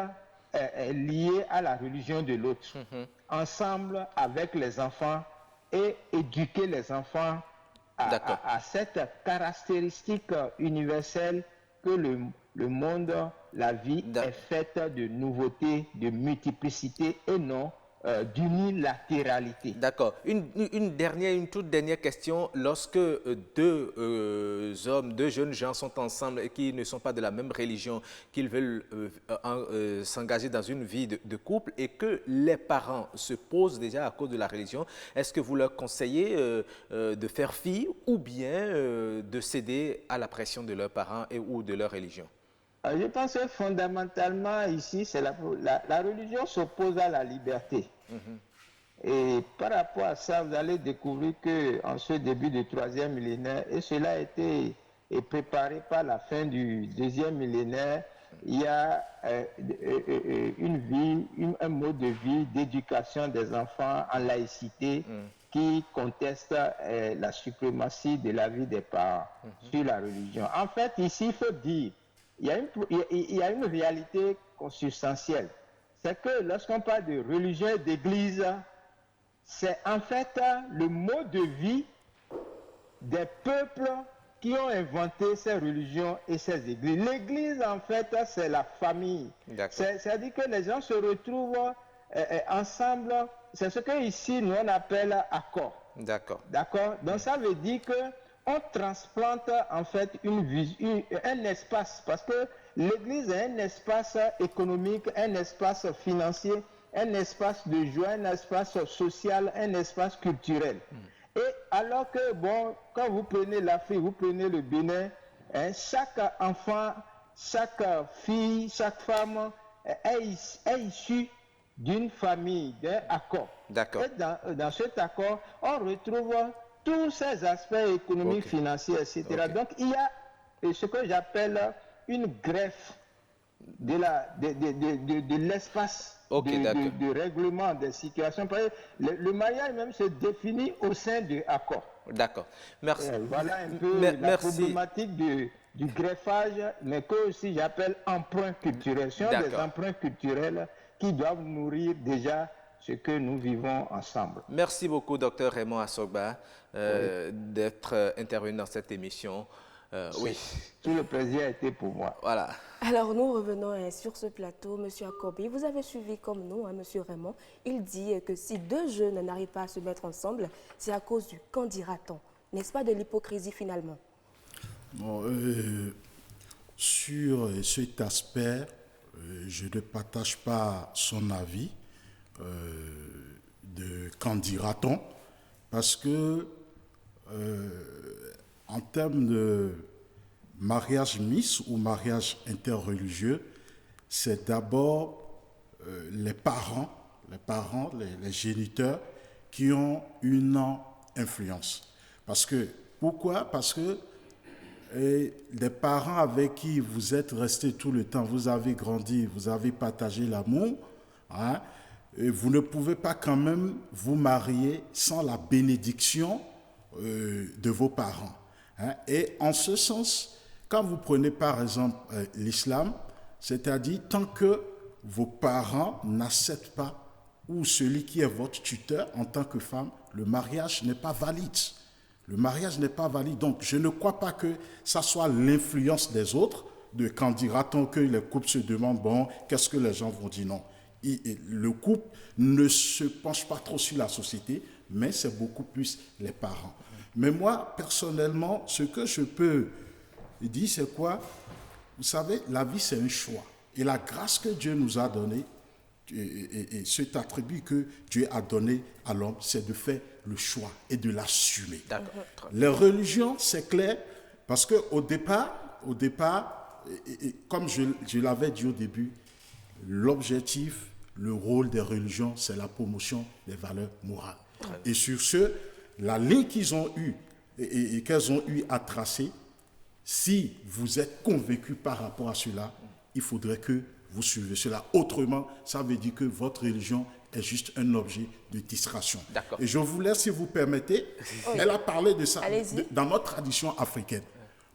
liées à la religion de l'autre, ensemble avec les enfants, et éduquer les enfants à cette caractéristique universelle que le monde, la vie est faite de nouveautés, de multiplicité et non d'unilatéralité. D'accord. Une toute dernière question. Lorsque deux jeunes gens sont ensemble et qui ne sont pas de la même religion, qu'ils veulent s'engager dans une vie de couple et que les parents se posent déjà à cause de la religion, est-ce que vous leur conseillez de faire fi ou bien de céder à la pression de leurs parents ou de leur religion? Je pense que fondamentalement ici, c'est la religion s'oppose à la liberté. Et par rapport à ça, vous allez découvrir qu'en ce début du 3e millénaire, et cela a été préparé par la fin du 2e millénaire, il y a un mode de vie d'éducation des enfants en laïcité qui conteste la suprématie de la vie des parents sur la religion. En fait, ici, il faut dire, il y a une réalité consubstantielle. C'est que lorsqu'on parle de religion et d'église, c'est en fait le mode de vie des peuples qui ont inventé ces religions et ces églises. L'église, en fait, c'est la famille. C'est-à-dire que les gens se retrouvent ensemble. C'est ce que ici, nous, on appelle accord. D'accord. Donc, ça veut dire qu'on transplante, en fait, un espace. Parce que l'église est un espace économique, un espace financier, un espace de joie, un espace social, un espace culturel. Et alors que, bon, quand vous prenez l'Afrique, vous prenez le Bénin, chaque enfant, chaque fille, chaque femme est issue d'une famille, d'un accord. D'accord. Et dans cet accord, on retrouve tous ces aspects économiques, financiers, etc. Donc, il y a ce que j'appelle une greffe de l'espace de règlement des situations. Le mariage même se définit au sein de l'accord. D'accord. Merci. Voilà un peu la problématique du greffage, mais que aussi j'appelle emprunt culturel. Ce sont des emprunts culturels qui doivent nourrir déjà ce que nous vivons ensemble. Merci beaucoup, Dr Raymond Assogba, d'être intervenu dans cette émission. Oui. Tout le plaisir a été pour moi. Voilà. Alors, nous revenons sur ce plateau. Monsieur Akobi, vous avez suivi comme nous, Monsieur Raymond. Il dit que si deux jeunes n'arrivent pas à se mettre ensemble, c'est à cause du qu'en dira-t-on. N'est-ce pas de l'hypocrisie finalement? Bon, sur cet aspect, je ne partage pas son avis de qu'en dira-t-on, parce que en termes de mariage mixte ou mariage interreligieux, c'est d'abord les parents, les géniteurs qui ont une influence. Pourquoi? Parce que les parents avec qui vous êtes restés tout le temps, vous avez grandi, vous avez partagé l'amour, hein, et vous ne pouvez pas quand même vous marier sans la bénédiction de vos parents. Hein. Et en ce sens, quand vous prenez par exemple l'islam, c'est-à-dire tant que vos parents n'acceptent pas, ou celui qui est votre tuteur en tant que femme, le mariage n'est pas valide. Le mariage n'est pas valide. Donc, je ne crois pas que ça soit l'influence des autres, de quand dira-t-on que les couples se demandent, bon, qu'est-ce que les gens vont dire? Non. Le couple ne se penche pas trop sur la société, mais c'est beaucoup plus les parents. Mais moi, personnellement, ce que je peux dire, c'est quoi? Vous savez, la vie, c'est un choix. Et la grâce que Dieu nous a donnée, et cet attribut que Dieu a donné à l'homme, c'est de faire le choix et de l'assumer. Les religions, c'est clair, parce qu'au départ, comme je l'avais dit au début, l'objectif, le rôle des religions, c'est la promotion des valeurs morales. Et sur ce, la ligne qu'ils ont eue et qu'elles ont eu à tracer, si vous êtes convaincu par rapport à cela, il faudrait que vous suivez cela. Autrement, ça veut dire que votre religion est juste un objet de distraction. Et je vous laisse, si vous permettez, elle a parlé de ça dans notre tradition africaine.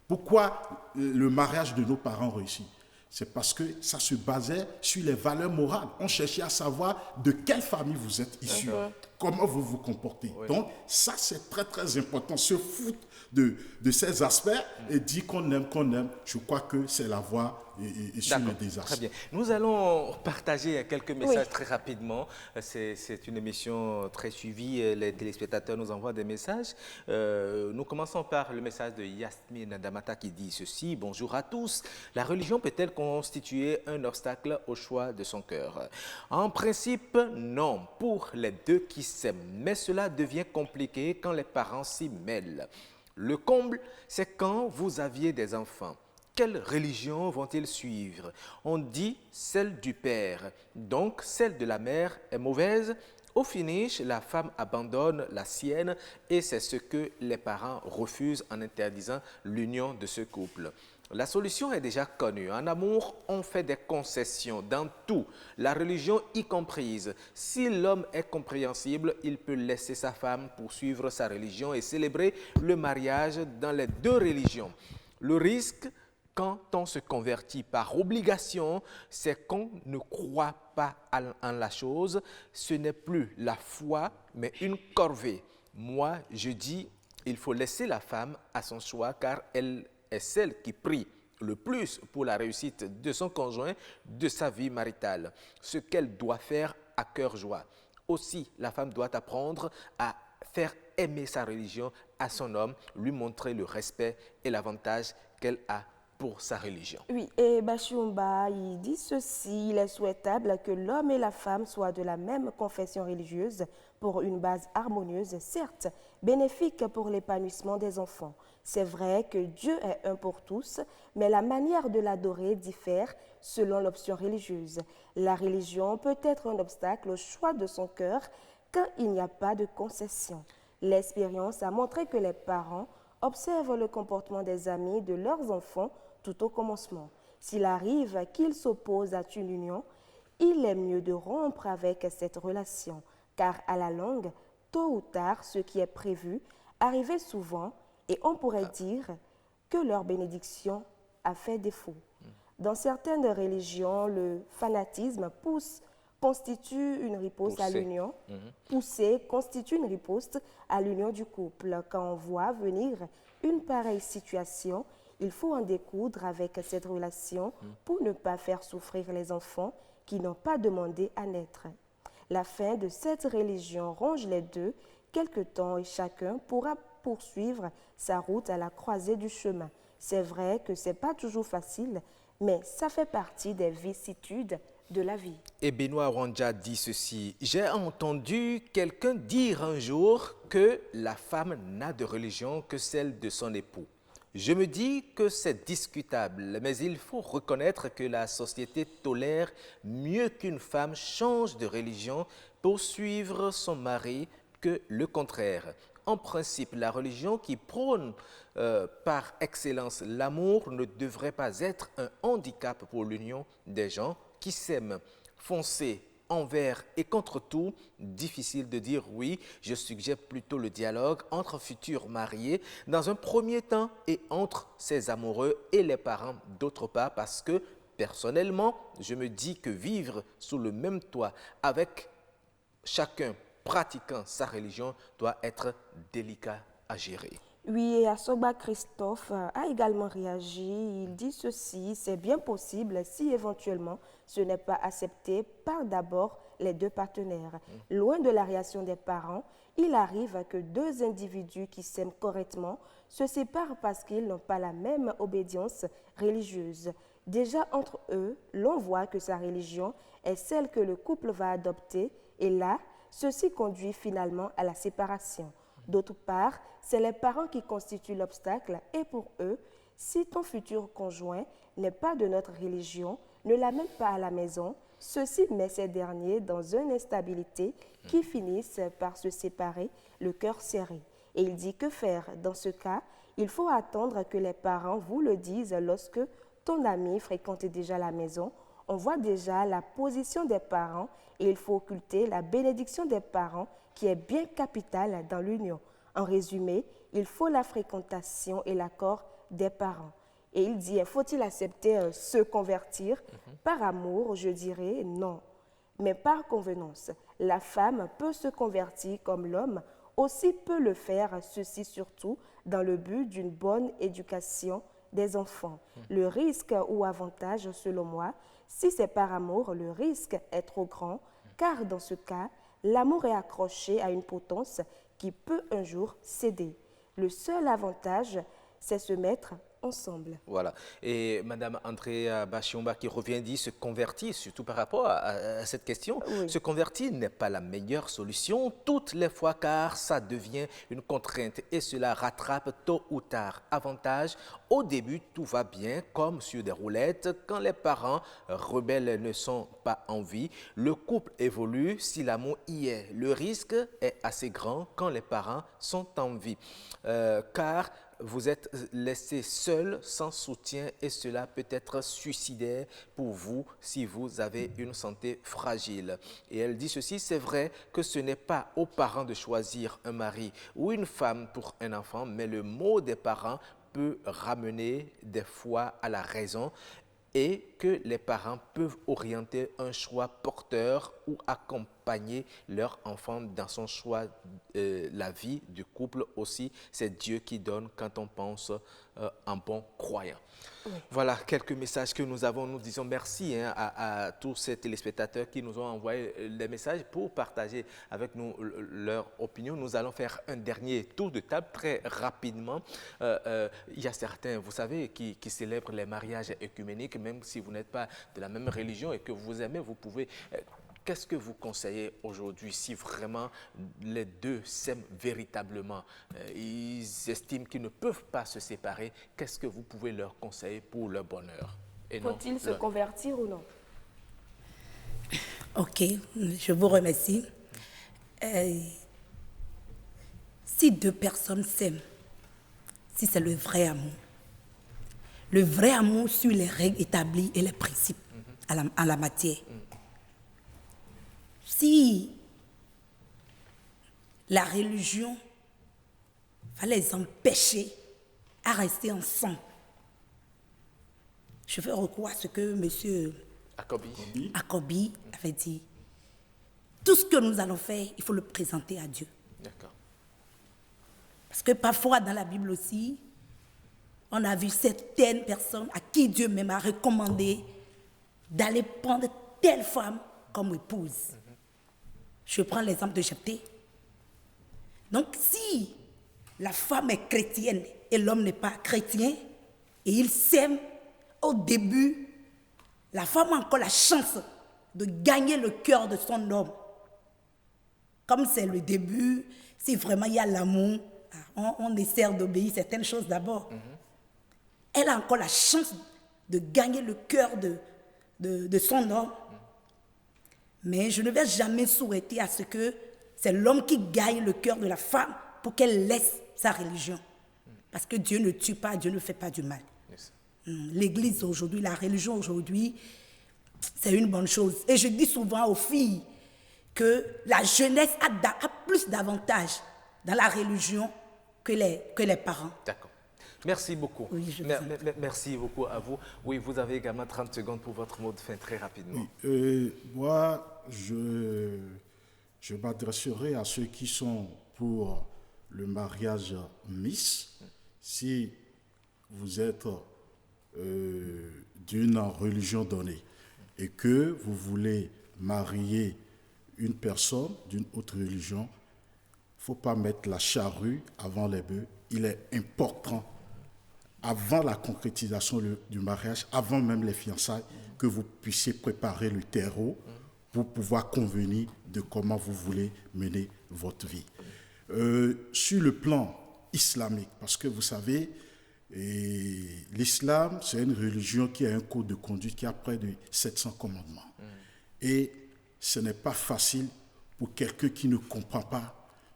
Pourquoi le mariage de nos parents réussit? C'est parce que ça se basait sur les valeurs morales. On cherchait à savoir de quelle famille vous êtes issu, comment vous vous comportez. Donc, ça, c'est très, très important. Se foutre de ces aspects et dire qu'on aime, je crois que c'est la voie et sur le désastre. Très bien. Nous allons partager quelques messages très rapidement. C'est une émission très suivie. Les téléspectateurs nous envoient des messages. Nous commençons par le message de Yasmine Damata qui dit ceci. Bonjour à tous. La religion peut-elle constituer un obstacle au choix de son cœur? En principe, non, pour les deux qui s'aiment. Mais cela devient compliqué quand les parents s'y mêlent. Le comble, c'est quand vous aviez des enfants. Quelle religion vont-ils suivre? On dit celle du père, donc celle de la mère est mauvaise. Au finish, la femme abandonne la sienne et c'est ce que les parents refusent en interdisant l'union de ce couple. La solution est déjà connue. En amour, on fait des concessions dans tout, la religion y comprise. Si l'homme est compréhensible, il peut laisser sa femme poursuivre sa religion et célébrer le mariage dans les deux religions. Le risque, quand on se convertit par obligation, c'est qu'on ne croit pas en la chose. Ce n'est plus la foi, mais une corvée. Moi, je dis, il faut laisser la femme à son choix car elle est celle qui prie le plus pour la réussite de son conjoint, de sa vie maritale. Ce qu'elle doit faire à cœur joie. Aussi, la femme doit apprendre à faire aimer sa religion à son homme, lui montrer le respect et l'avantage qu'elle a pour sa religion. Oui, et Bachioumba, il dit ceci, il est souhaitable que l'homme et la femme soient de la même confession religieuse pour une base harmonieuse, certes bénéfique pour l'épanouissement des enfants. C'est vrai que Dieu est un pour tous, mais la manière de l'adorer diffère selon l'option religieuse. La religion peut être un obstacle au choix de son cœur quand il n'y a pas de concession. L'expérience a montré que les parents observent le comportement des amis de leurs enfants tout au commencement. S'il arrive qu'ils s'opposent à une union, il est mieux de rompre avec cette relation, car à la longue, tôt ou tard, ce qui est prévu arrivait souvent et on pourrait dire que leur bénédiction a fait défaut. Dans certaines religions, le fanatisme constitue une riposte à l'union. Pousser constitue une riposte à l'union du couple. Quand on voit venir une pareille situation, il faut en découdre avec cette relation pour ne pas faire souffrir les enfants qui n'ont pas demandé à naître. La fin de cette religion ronge les deux quelque temps et chacun pourra poursuivre sa route à la croisée du chemin. C'est vrai que ce n'est pas toujours facile, mais ça fait partie des vicissitudes de la vie. Et Benoît Rwandja dit ceci. J'ai entendu quelqu'un dire un jour que la femme n'a de religion que celle de son époux. Je me dis que c'est discutable, mais il faut reconnaître que la société tolère mieux qu'une femme change de religion pour suivre son mari que le contraire. En principe, la religion qui prône par excellence l'amour ne devrait pas être un handicap pour l'union des gens qui s'aiment. Foncez envers et contre tout, difficile de dire oui. Je suggère plutôt le dialogue entre futurs mariés dans un premier temps et entre ses amoureux et les parents d'autre part, parce que personnellement, je me dis que vivre sous le même toit avec chacun pratiquant sa religion doit être délicat à gérer. Oui, et Asoba Christophe a également réagi. Il dit ceci, c'est bien possible si éventuellement ce n'est pas accepté par d'abord les deux partenaires. Loin de la réaction des parents, il arrive que deux individus qui s'aiment correctement se séparent parce qu'ils n'ont pas la même obédience religieuse. Déjà entre eux, l'on voit que sa religion est celle que le couple va adopter et là, ceci conduit finalement à la séparation. D'autre part, c'est les parents qui constituent l'obstacle et pour eux, si ton futur conjoint n'est pas de notre religion, ne l'amène pas à la maison, ceci met ces derniers dans une instabilité qui finissent par se séparer, le cœur serré. Et il dit que faire dans ce cas? Il faut attendre que les parents vous le disent lorsque ton ami fréquente déjà la maison. On voit déjà la position des parents et il faut occulter la bénédiction des parents qui est bien capitale dans l'union. En résumé, il faut la fréquentation et l'accord des parents. Et il dit, faut-il accepter se convertir? Par amour, je dirais non. Mais par convenance, la femme peut se convertir comme l'homme aussi peut le faire, ceci surtout dans le but d'une bonne éducation des enfants. Le risque ou avantage, selon moi, si c'est par amour, le risque est trop grand, car dans ce cas, l'amour est accroché à une potence qui peut un jour céder. Le seul avantage, c'est se mettre ensemble. Voilà. Et Madame Andrea Bachiomba qui revient dit se convertir, surtout par rapport à cette question, se convertir n'est pas la meilleure solution toutes les fois car ça devient une contrainte et cela rattrape tôt ou tard. Avantage, au début tout va bien comme sur des roulettes. Quand les parents rebelles ne sont pas en vie, le couple évolue si l'amour y est. Le risque est assez grand quand les parents sont en vie car vous êtes laissé seul, sans soutien et cela peut être suicidaire pour vous si vous avez une santé fragile. Et elle dit ceci, c'est vrai que ce n'est pas aux parents de choisir un mari ou une femme pour un enfant, mais le mot des parents peut ramener des fois à la raison et que les parents peuvent orienter un choix porteur ou accompagner leur enfant dans son choix. La vie du couple aussi, c'est Dieu qui donne quand on pense en bon croyant. Voilà quelques messages que nous avons. Nous disons merci à tous ces téléspectateurs qui nous ont envoyé des messages pour partager avec nous leur opinion. Nous allons faire un dernier tour de table très rapidement. Il y a certains, vous savez, qui célèbrent les mariages œcuméniques, même si vous n'êtes pas de la même religion et que vous aimez, vous pouvez... Qu'est-ce que vous conseillez aujourd'hui si vraiment les deux s'aiment véritablement, ils estiment qu'ils ne peuvent pas se séparer, qu'est-ce que vous pouvez leur conseiller pour leur bonheur? Faut-il se convertir ou non? Ok, je vous remercie. Si deux personnes s'aiment, si c'est le vrai amour suit les règles établies et les principes en la matière. Si la religion va les empêcher à rester ensemble, je fais recours à ce que M. Akobi avait dit. Tout ce que nous allons faire, il faut le présenter à Dieu. D'accord. Parce que parfois dans la Bible aussi, on a vu certaines personnes à qui Dieu même a recommandé d'aller prendre telle femme comme épouse. Je prends l'exemple de Jephthé. Donc si la femme est chrétienne et l'homme n'est pas chrétien, et ils s'aiment au début, la femme a encore la chance de gagner le cœur de son homme. Comme c'est le début, si vraiment il y a l'amour, on essaie d'obéir certaines choses d'abord. Elle a encore la chance de gagner le cœur de son homme. Mais je ne vais jamais souhaiter à ce que c'est l'homme qui gagne le cœur de la femme pour qu'elle laisse sa religion. Parce que Dieu ne tue pas, Dieu ne fait pas du mal. L'église aujourd'hui, la religion aujourd'hui, c'est une bonne chose. Et je dis souvent aux filles que la jeunesse a plus d'avantages dans la religion que les parents. D'accord. Merci beaucoup. Oui, merci beaucoup à vous. Oui, vous avez également 30 secondes pour votre mot de fin, très rapidement. Moi, je m'adresserai à ceux qui sont pour le mariage mixte. Si vous êtes d'une religion donnée et que vous voulez marier une personne d'une autre religion, il ne faut pas mettre la charrue avant les bœufs. Il est important, avant la concrétisation du mariage, avant même les fiançailles, que vous puissiez préparer le terreau pour pouvoir convenir de comment vous voulez mener votre vie. Sur le plan islamique, parce que vous savez, l'islam, c'est une religion qui a un code de conduite qui a près de 700 commandements. Et ce n'est pas facile pour quelqu'un qui ne comprend pas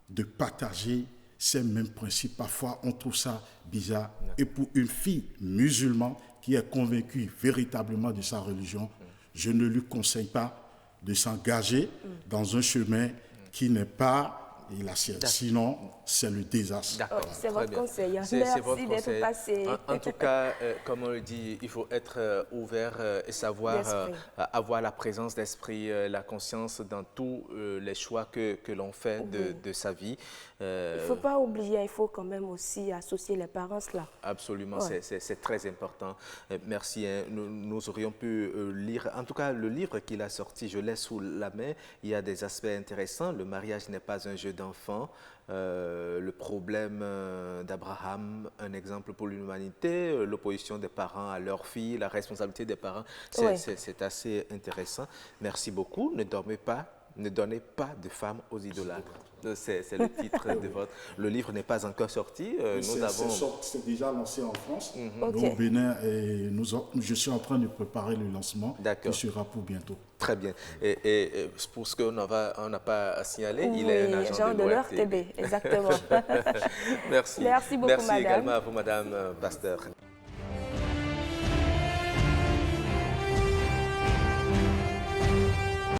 de partager ces mêmes principes. Parfois, on trouve ça bizarre. Et pour une fille musulmane qui est convaincue véritablement de sa religion, je ne lui conseille pas de s'engager dans un chemin qui n'est pas et l'assiette. Sinon, c'est le désastre. D'accord. C'est votre conseil. C'est votre Merci d'être passé. En tout cas, comme on le dit, il faut être ouvert et savoir avoir la présence d'esprit, la conscience dans tous les choix que l'on fait de sa vie. Il ne faut pas oublier, il faut quand même aussi associer les parents cela. Absolument, c'est très important. Merci. Hein. Nous aurions pu lire, en tout cas le livre qu'il a sorti, je l'ai sous la main, il y a des aspects intéressants. Le mariage n'est pas un jeu d'enfant. Le problème d'Abraham, un exemple pour l'humanité, l'opposition des parents à leurs filles, la responsabilité des parents, c'est assez intéressant. Merci beaucoup. Ne dormez pas, ne donnez pas de femmes aux idolâtres. C'est le titre de votre... Le livre n'est pas encore sorti. C'est déjà lancé en France. Au Bénin, et je suis en train de préparer le lancement qui sera pour bientôt. Très bien. Et pour ce qu'on n'a pas signalé, il est un agent de l'ORTB. Exactement. Merci. Merci beaucoup, Merci madame. également à vous, madame Pasteur.